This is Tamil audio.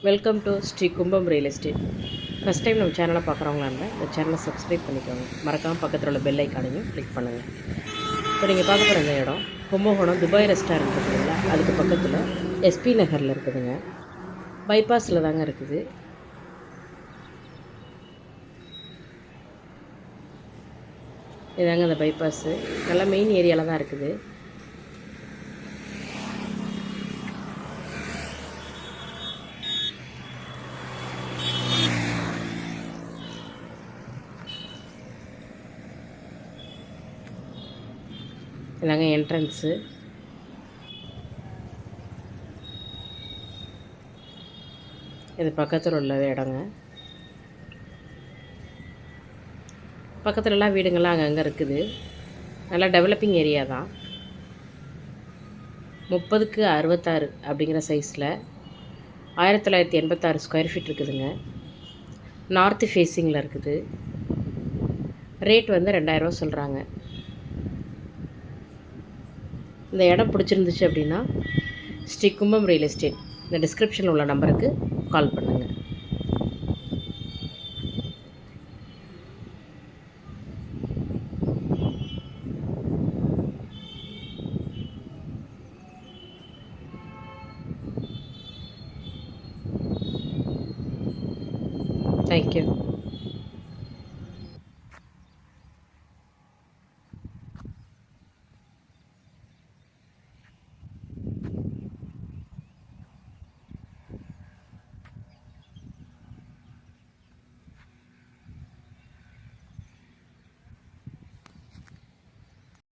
வெல்கம் டு ஸ்ரீ கும்பம் ரியல் எஸ்டேட். ஃபஸ்ட் டைம் நம்ம சேனலை பார்க்குறவங்களா இருந்தால் இந்த சேனலை சப்ஸ்கிரைப் பண்ணிக்கோங்க. மறக்காமல் பக்கத்தில் உள்ள பெல் ஐக்கானையும் கிளிக் பண்ணுங்கள். இப்போ நீங்கள் பார்க்க போகிற இந்த இடம் கும்பகோணம் துபாய் ரெஸ்டாரண்ட் இருக்குதுங்களா, அதுக்கு பக்கத்தில் எஸ்பி நகரில் இருக்குதுங்க. பைபாஸில் தாங்க இருக்குது. இதாங்க அந்த பைபாஸு, நல்லா மெயின் ஏரியாவில் தான் இருக்குது. இதாங்க என்ட்ரன்ஸு. இது பக்கத்தில் உள்ள இடங்க. பக்கத்துலலாம் வீடுங்கள்லாம் அங்கங்கே இருக்குது. நல்லா டெவலப்பிங் ஏரியா தான். 30க்கு 66 அப்படிங்கிற சைஸில் 1986 ஸ்கொயர் ஃபீட் இருக்குதுங்க. நார்த்து ஃபேஸிங்கில் இருக்குது. ரேட் வந்து 2000 சொல்கிறாங்க. இந்த இடம் பிடிச்சிருந்துச்சு அப்படின்னா ஸ்ரீ கும்பம் ரியல் எஸ்டேட் இந்த டிஸ்கிரிப்ஷனில் உள்ள நம்பருக்கு கால் பண்ணுங்கள். தேங்க்யூ.